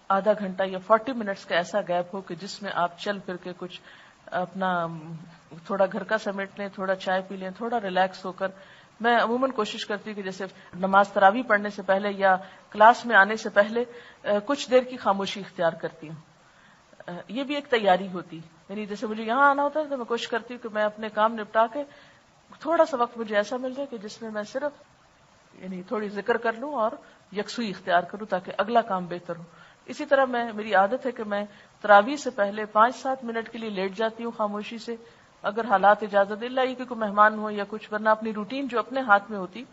آدھا گھنٹہ یا 40 منٹس کا ایسا گیپ ہو کہ جس میں آپ چل پھر کے کچھ اپنا تھوڑا گھر کا سمیٹ لیں، تھوڑا چائے پی لیں، تھوڑا ریلیکس ہو کر. میں عموماً کوشش کرتی ہوں کہ جیسے نماز تراویح پڑھنے سے پہلے یا کلاس میں آنے سے پہلے کچھ دیر کی خاموشی اختیار کرتی ہوں. یہ بھی ایک تیاری ہوتی، یعنی جیسے مجھے یہاں آنا ہوتا ہے تو میں کوشش کرتی ہوں کہ میں اپنے کام نپٹا کے تھوڑا سا وقت مجھے ایسا مل جائے کہ جس میں میں صرف یعنی تھوڑی ذکر کر لوں اور یکسوئی اختیار کروں تاکہ اگلا کام بہتر ہو. اسی طرح میری عادت ہے کہ میں تراویح سے پہلے 5-7 منٹ کے لیے لیٹ جاتی ہوں خاموشی سے، اگر حالات اجازت دے، اللہ یہ کہ کوئی مہمان ہو یا کچھ، ورنہ اپنی روٹین جو اپنے ہاتھ میں ہوتی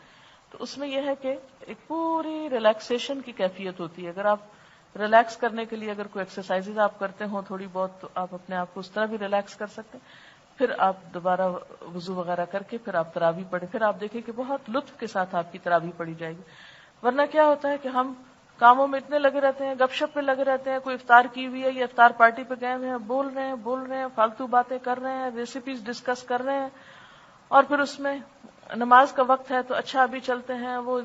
تو اس میں یہ ہے کہ ایک پوری ریلیکسیشن کی کیفیت ہوتی ہے. اگر آپ ریلیکس کرنے کے لیے اگر کوئی ایکسرسائز آپ کرتے ہوں تھوڑی بہت تو آپ اپنے آپ کو اس طرح بھی ریلیکس کر سکتے ہیں. پھر آپ دوبارہ وضو وغیرہ کر کے پھر آپ تراویح پڑھیں، پھر آپ دیکھیں کہ بہت لطف کے ساتھ آپ کی تراویح پڑھی جائے گی. ورنہ کیا ہوتا ہے کہ ہم کاموں میں اتنے لگے رہتے ہیں، گپ شپ پہ لگے رہتے ہیں، کوئی افطار کی ہوئی ہے یا افطار پارٹی پہ گئے ہوئے ہیں، بول رہے ہیں فالتو باتیں کر رہے ہیں، ریسیپیز ڈسکس کر رہے ہیں، اور پھر اس میں نماز کا وقت ہے تو اچھا ابھی چلتے ہیں وہ،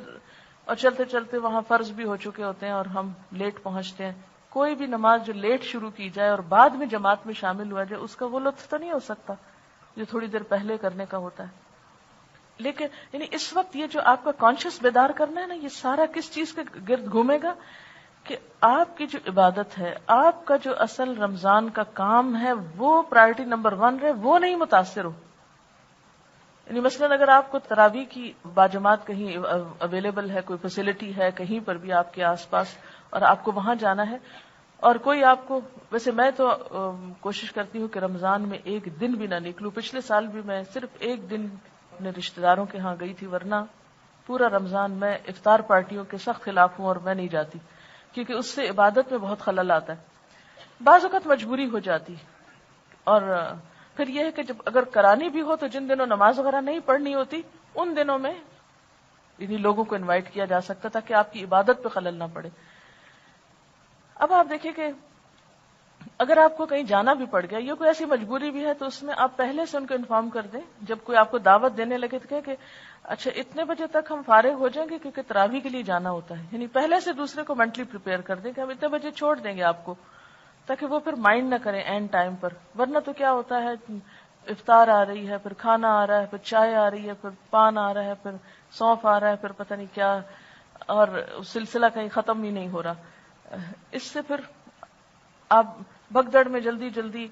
اور چلتے چلتے وہاں فرض بھی ہو چکے ہوتے ہیں اور ہم لیٹ پہنچتے ہیں. کوئی بھی نماز جو لیٹ شروع کی جائے اور بعد میں جماعت میں شامل ہوا جائے اس کا وہ لطف تو نہیں ہو سکتا جو تھوڑی دیر پہلے کرنے کا ہوتا ہے. لیکن یعنی اس وقت یہ جو آپ کا کانشیس بیدار کرنا ہے نا، یہ سارا کس چیز کے گرد گھومے گا کہ آپ کی جو عبادت ہے، آپ کا جو اصل رمضان کا کام ہے وہ پرائرٹی نمبر 1 رہے، وہ نہیں متاثر ہو. یعنی مثلاً اگر آپ کو تراویح کی باجماعت کہیں اویلیبل ہے، کوئی فیسلٹی ہے کہیں پر بھی آپ کے آس پاس اور آپ کو وہاں جانا ہے، اور کوئی آپ کو، ویسے میں تو کوشش کرتی ہوں کہ رمضان میں ایک دن بھی نہ نکلوں. پچھلے سال بھی میں صرف ایک دن اپنے رشتہ داروں کے ہاں گئی تھی، ورنہ پورا رمضان میں افطار پارٹیوں کے سخت خلاف ہوں اور میں نہیں جاتی کیونکہ اس سے عبادت میں بہت خلل آتا ہے. بعض اوقات مجبوری ہو جاتی، اور پھر یہ ہے کہ جب اگر کرانی بھی ہو تو جن دنوں نماز وغیرہ نہیں پڑھنی ہوتی ان دنوں میں یعنی لوگوں کو انوائٹ کیا جا سکتا تاکہ آپ کی عبادت پہ خلل نہ پڑے. اب آپ دیکھیں کہ اگر آپ کو کہیں جانا بھی پڑ گیا، یہ کوئی ایسی مجبوری بھی ہے تو اس میں آپ پہلے سے ان کو انفارم کر دیں. جب کوئی آپ کو دعوت دینے لگے تو کہے کہ اچھا اتنے بجے تک ہم فارغ ہو جائیں گے کیونکہ تراویح کے لیے جانا ہوتا ہے. یعنی پہلے سے دوسرے کو مینٹلی پریپیئر کر دیں کہ ہم اتنے بجے چھوڑ دیں گے آپ کو، تاکہ وہ پھر مائنڈ نہ کریں اینڈ ٹائم پر. ورنہ تو کیا ہوتا ہے، افطار آ رہی ہے، پھر کھانا آ رہا ہے، پھر چائے آ رہی ہے، پھر پان آ رہا ہے، پھر سونف آ رہا ہے، پھر پتہ نہیں کیا، اور سلسلہ کہیں ختم ہی نہیں ہو رہا. اس سے پھر آپ بگدڑ میں جلدی جلدی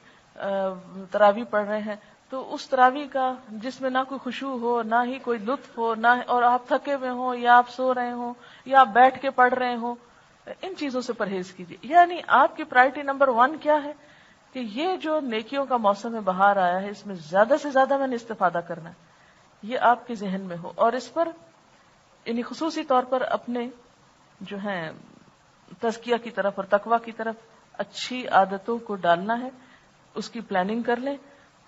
تراویح پڑھ رہے ہیں تو اس تراویح کا جس میں نہ کوئی خشوع ہو، نہ ہی کوئی لطف ہو، نہ اور آپ تھکے ہوئے ہوں یا آپ سو رہے ہوں یا آپ بیٹھ کے پڑھ رہے ہوں، ان چیزوں سے پرہیز کیجیے. یعنی آپ کی پرائرٹی نمبر 1 کیا ہے کہ یہ جو نیکیوں کا موسم بہار آیا ہے اس میں زیادہ سے زیادہ میں نے استفادہ کرنا ہے، یہ آپ کے ذہن میں ہو. اور اس پر یعنی خصوصی طور پر اپنے جو ہیں تزکیہ کی طرف اور تقویٰ کی طرف اچھی عادتوں کو ڈالنا ہے، اس کی پلاننگ کر لیں.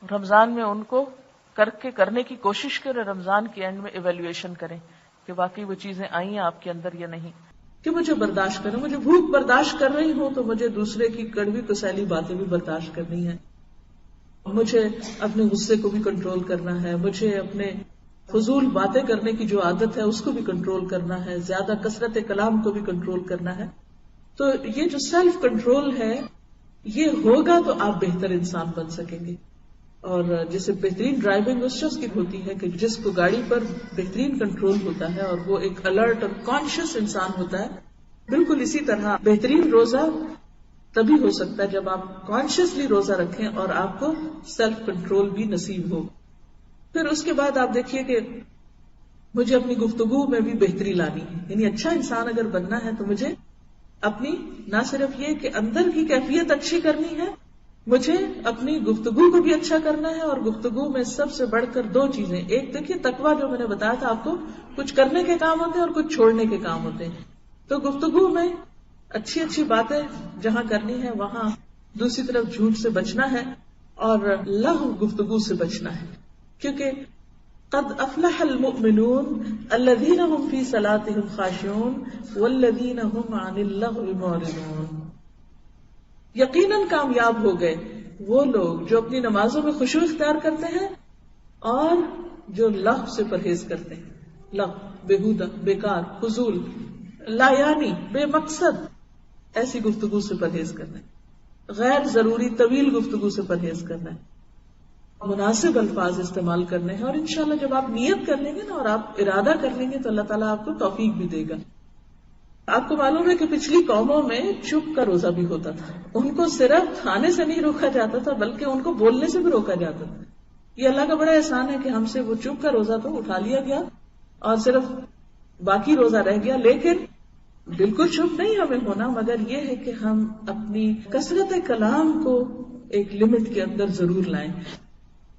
رمضان میں ان کو کرنے کی کوشش کریں، رمضان کے اینڈ میں ایویلویشن کریں کہ واقعی وہ چیزیں آئی ہیں آپ کے اندر یا نہیں. کہ مجھے برداشت کرنا، مجھے بھوک برداشت کر رہی ہوں تو مجھے دوسرے کی کڑوی کسیلی باتیں بھی برداشت کرنی ہے، مجھے اپنے غصے کو بھی کنٹرول کرنا ہے، مجھے اپنے فضول باتیں کرنے کی جو عادت ہے اس کو بھی کنٹرول کرنا ہے، زیادہ کثرت کلام کو بھی کنٹرول کرنا ہے. تو یہ جو سیلف کنٹرول ہے یہ ہوگا تو آپ بہتر انسان بن سکیں گے. اور جیسے بہترین ڈرائیونگ اس شخص کی ہوتی ہے کہ جس کو گاڑی پر بہترین کنٹرول ہوتا ہے اور وہ ایک الرٹ اور کانشیس انسان ہوتا ہے، بالکل اسی طرح بہترین روزہ تبھی ہو سکتا ہے جب آپ کانشیسلی روزہ رکھیں اور آپ کو سیلف کنٹرول بھی نصیب ہو. پھر اس کے بعد آپ دیکھیے کہ مجھے اپنی گفتگو میں بھی بہتری لانی ہے. یعنی اچھا انسان اگر بننا ہے تو مجھے اپنی نہ صرف یہ کہ اندر کی کیفیت اچھی کرنی ہے، مجھے اپنی گفتگو کو بھی اچھا کرنا ہے. اور گفتگو میں سب سے بڑھ کر 2 چیزیں، ایک دیکھیے تقویٰ جو میں نے بتایا تھا آپ کو، کچھ کرنے کے کام ہوتے ہیں اور کچھ چھوڑنے کے کام ہوتے ہیں. تو گفتگو میں اچھی اچھی باتیں جہاں کرنی ہے وہاں، دوسری طرف جھوٹ سے بچنا ہے اور لغو گفتگو سے بچنا ہے، کیونکہ قد افلح المؤمنون الذين هم في صلاتهم خاشعون والذين هم عن اللغو معرضون. یقیناً کامیاب ہو گئے وہ لوگ جو اپنی نمازوں میں خشوع اختیار کرتے ہیں اور جو لغو سے پرہیز کرتے ہیں. لغو، بیہودہ، بیکار، فضول، لا یعنی، بے مقصد ایسی گفتگو سے پرہیز کرنا ہے، غیر ضروری طویل گفتگو سے پرہیز کرنا ہے، مناسب الفاظ استعمال کرنے ہیں، اور انشاءاللہ جب آپ نیت کر لیں گے نا اور آپ ارادہ کر لیں گے تو اللہ تعالیٰ آپ کو توفیق بھی دے گا۔ آپ کو معلوم ہے کہ پچھلی قوموں میں چپ کا روزہ بھی ہوتا تھا، ان کو صرف کھانے سے نہیں روکا جاتا تھا بلکہ ان کو بولنے سے بھی روکا جاتا تھا۔ یہ اللہ کا بڑا احسان ہے کہ ہم سے وہ چپ کا روزہ تو اٹھا لیا گیا اور صرف باقی روزہ رہ گیا، لیکن بالکل چپ نہیں ہمیں ہونا، مگر یہ ہے کہ ہم اپنی کثرت کلام کو ایک لمٹ کے اندر ضرور لائیں۔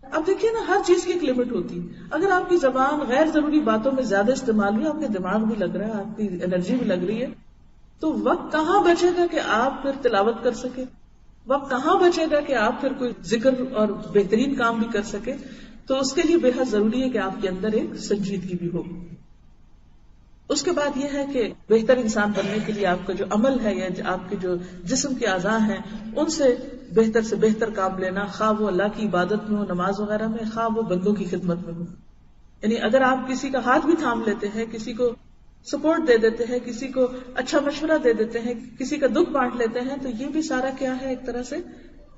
اب دیکھیے نا، ہر چیز کی ایک لمٹ ہوتی ہے۔ اگر آپ کی زبان غیر ضروری باتوں میں زیادہ استعمال ہوئی، آپ کے دماغ بھی لگ رہا ہے، آپ کی انرجی بھی لگ رہی ہے، تو وقت کہاں بچے گا کہ آپ پھر تلاوت کر سکے؟ وقت کہاں بچے گا کہ آپ پھر کوئی ذکر اور بہترین کام بھی کر سکے؟ تو اس کے لیے بے حد ضروری ہے کہ آپ کے اندر ایک سنجیدگی بھی ہو۔ اس کے بعد یہ ہے کہ بہتر انسان بننے کے لیے آپ کا جو عمل ہے یا آپ کے جو جسم کے اعضاء ہیں ان سے بہتر کام لینا، خواہ وہ اللہ کی عبادت میں ہو، نماز وغیرہ میں، خواہ وہ بندوں کی خدمت میں ہو۔ یعنی اگر آپ کسی کا ہاتھ بھی تھام لیتے ہیں، کسی کو سپورٹ دے دیتے ہیں، کسی کو اچھا مشورہ دے دیتے ہیں، کسی کا دکھ بانٹ لیتے ہیں، تو یہ بھی سارا کیا ہے؟ ایک طرح سے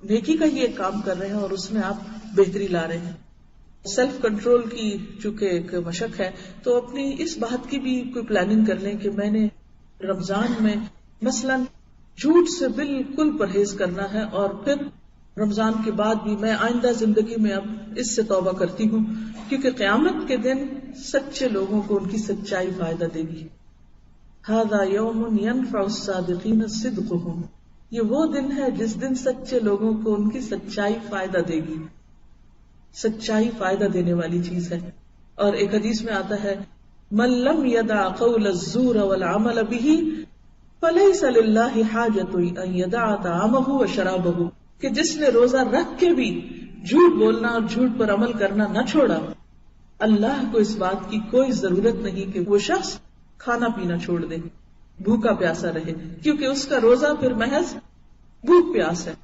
نیکی کا ہی ایک کام کر رہے ہیں اور اس میں آپ بہتری لا رہے ہیں۔ سیلف کنٹرول کی چونکہ ایک مشق ہے، تو اپنی اس بات کی بھی کوئی پلاننگ کر لیں کہ میں نے رمضان میں مثلا جھوٹ سے بالکل پرہیز کرنا ہے، اور پھر رمضان کے بعد بھی میں آئندہ زندگی میں اب اس سے توبہ کرتی ہوں، کیونکہ قیامت کے دن سچے لوگوں کو ان کی سچائی فائدہ دے گی۔ ھذا یوم ینفع الصادقین صدقہم، یہ وہ دن ہے جس دن سچے لوگوں کو ان کی سچائی فائدہ دے گی۔ سچائی فائدہ دینے والی چیز ہے۔ اور ایک حدیث میں آتا ہے، من لم يدع قول الزور والعمل به فليس لله حاجة ان يدع طعامه وشرابه، کہ جس نے روزہ رکھ کے بھی جھوٹ بولنا اور جھوٹ پر عمل کرنا نہ چھوڑا، اللہ کو اس بات کی کوئی ضرورت نہیں کہ وہ شخص کھانا پینا چھوڑ دے، بھوکا پیاسا رہے، کیونکہ اس کا روزہ پھر محض بھوک پیاس ہے۔